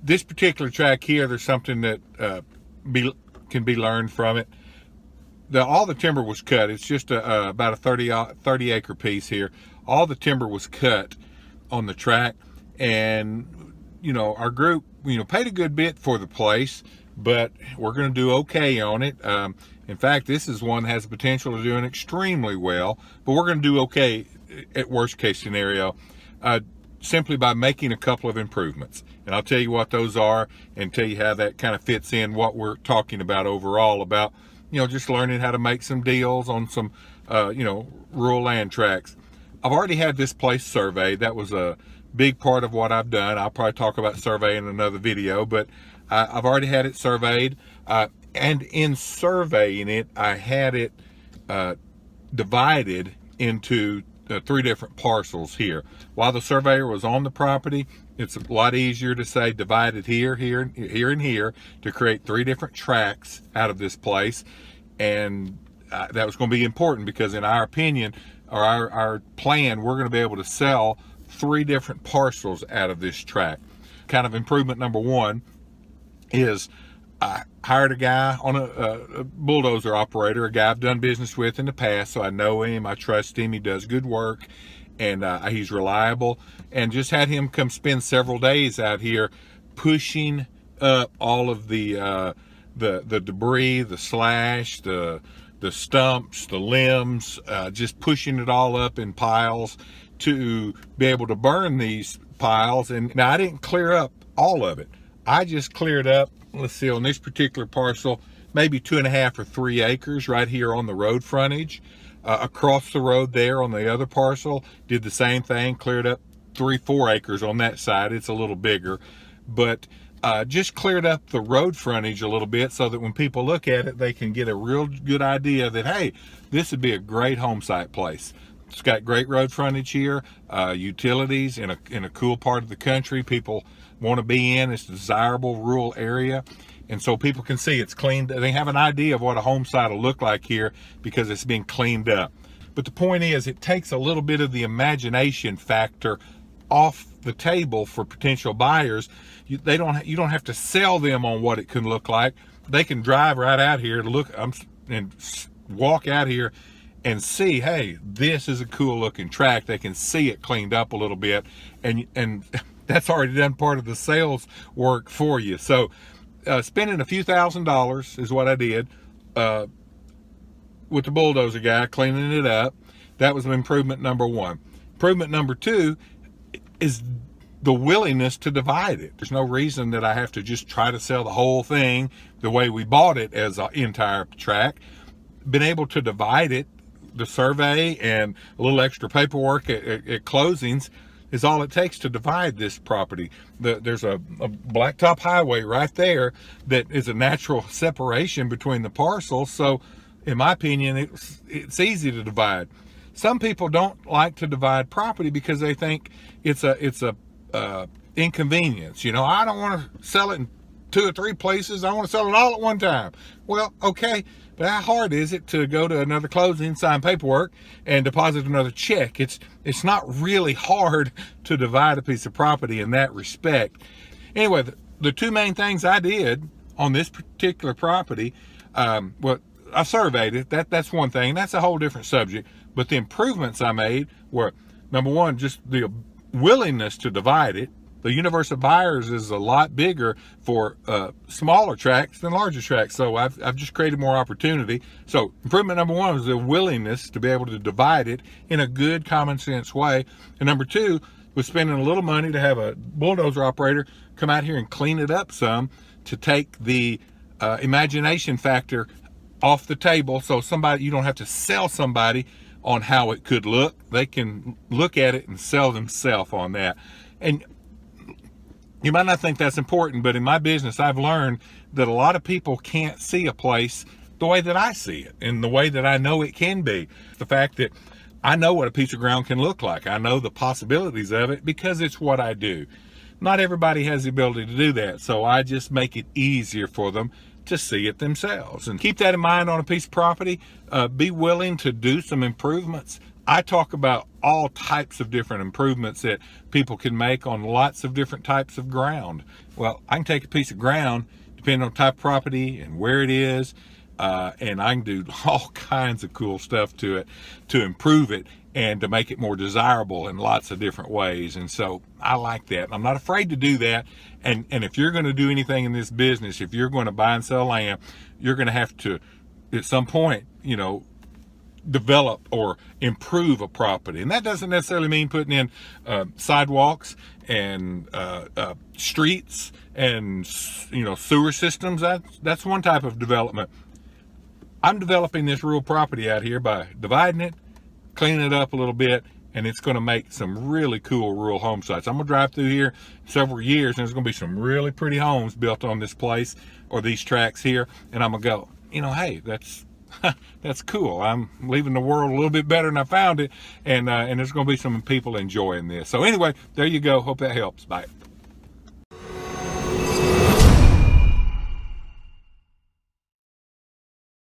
This particular track here, there's something that can be learned from it. All the timber was cut. It's just about a 30 acre piece here. All the timber was cut on the track, and our group paid a good bit for the place, but we're going to do okay on it. In fact, this is one that has the potential of doing extremely well, but we're going to do okay at worst case scenario, simply by making a couple of improvements. And I'll tell you what those are and tell you how that kind of fits in what we're talking about overall, about just learning how to make some deals on some rural land tracts. I've already had this place surveyed. That was a big part of what I've done. I'll probably talk about surveying in another video, but I've already had it surveyed, and in surveying it, I had it divided into 3 different parcels here. While the surveyor was on the property, it's a lot easier to say divided here, here, here, and here to create 3 different tracts out of this place. And that was going to be important because in our opinion, or our plan, we're going to be able to sell 3 different parcels out of this tract. Kind of improvement number 1 is I hired a guy on a bulldozer operator, a guy I've done business with in the past, so I know him, I trust him, he does good work, and he's reliable, and just had him come spend several days out here pushing up all of the debris, the slash, the stumps, the limbs, just pushing it all up in piles to be able to burn these piles. And now I didn't clear up all of it. I just cleared up, let's see, on this particular parcel, maybe 2.5 or 3 acres right here on the road frontage. Across the road there on the other parcel, did the same thing, cleared up 3-4 acres on that side. It's a little bigger, but just cleared up the road frontage a little bit so that when people look at it, they can get a real good idea that, hey, this would be a great home site place. It's got great road frontage here, utilities in a cool part of the country people want to be in. It's a desirable rural area, and so people can see it's cleaned. They have an idea of what a home site will look like here because it's been cleaned up. But the point is, it takes a little bit of the imagination factor off the table for potential buyers. You don't have to sell them on what it can look like. They can drive right out here to look and walk out here and see, hey, this is a cool looking tract. They can see it cleaned up a little bit, and that's already done part of the sales work for you. So spending a few $1,000s is what I did with the bulldozer guy, cleaning it up. That was improvement number 1. Improvement number 2 is the willingness to divide it. There's no reason that I have to just try to sell the whole thing the way we bought it as an entire tract. Been able to divide it, the survey and a little extra paperwork at closings is all it takes to divide this property. There's a blacktop highway right there that is a natural separation between the parcels. So in my opinion, it's easy to divide. Some people don't like to divide property because they think it's a inconvenience. I don't want to sell it in 2 or 3 places. I want to sell it all at one time. Well, okay, but how hard is it to go to another closing, sign paperwork, and deposit another check? It's not really hard to divide a piece of property in that respect. Anyway, the 2 main things I did on this particular property, well, I surveyed it. That's one thing. That's a whole different subject. But the improvements I made were, number 1, just the willingness to divide it. The universe of buyers is a lot bigger for smaller tracts than larger tracts. So I've just created more opportunity. So improvement number 1 was the willingness to be able to divide it in a good common sense way. And number 2 was spending a little money to have a bulldozer operator come out here and clean it up some to take the imagination factor off the table. So you don't have to sell somebody on how it could look. They can look at it and sell themselves on that. And you might not think that's important, but in my business, I've learned that a lot of people can't see a place the way that I see it and the way that I know it can be. The fact that I know what a piece of ground can look like. I know the possibilities of it because it's what I do. Not everybody has the ability to do that, so I just make it easier for them to see it themselves. And keep that in mind on a piece of property. Be willing to do some improvements. I talk about all types of different improvements that people can make on lots of different types of ground. Well, I can take a piece of ground, depending on type of property and where it is, and I can do all kinds of cool stuff to it to improve it and to make it more desirable in lots of different ways. And so I like that. I'm not afraid to do that. And if you're going to do anything in this business, if you're going to buy and sell land, you're going to have to, at some point, you know, develop or improve a property. And that doesn't necessarily mean putting in sidewalks and streets and, you know, sewer systems. That's one type of development. I'm developing this rural property out here by dividing it, cleaning it up a little bit, and it's going to make some really cool rural home sites. I'm going to drive through here several years, and there's going to be some really pretty homes built on this place or these tracts here, and I'm going to go, you know, hey, that's cool. I'm leaving the world a little bit better than I found it, and there's going to be some people enjoying this. So anyway, there you go. Hope that helps. Bye.